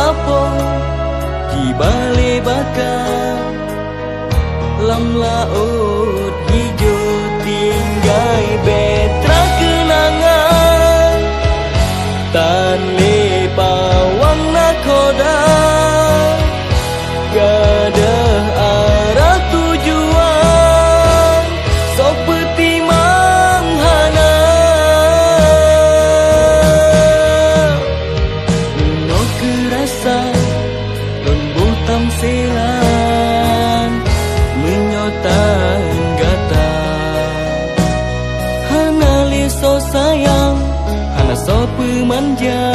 apo ki bale bakar lam laut hijau tinggai betra kenangan tan le pawang nakoda gadah arah tujuan seperti manghana no kerasa lembut tam selang menyotan gata hana le so sayang hana so pemanja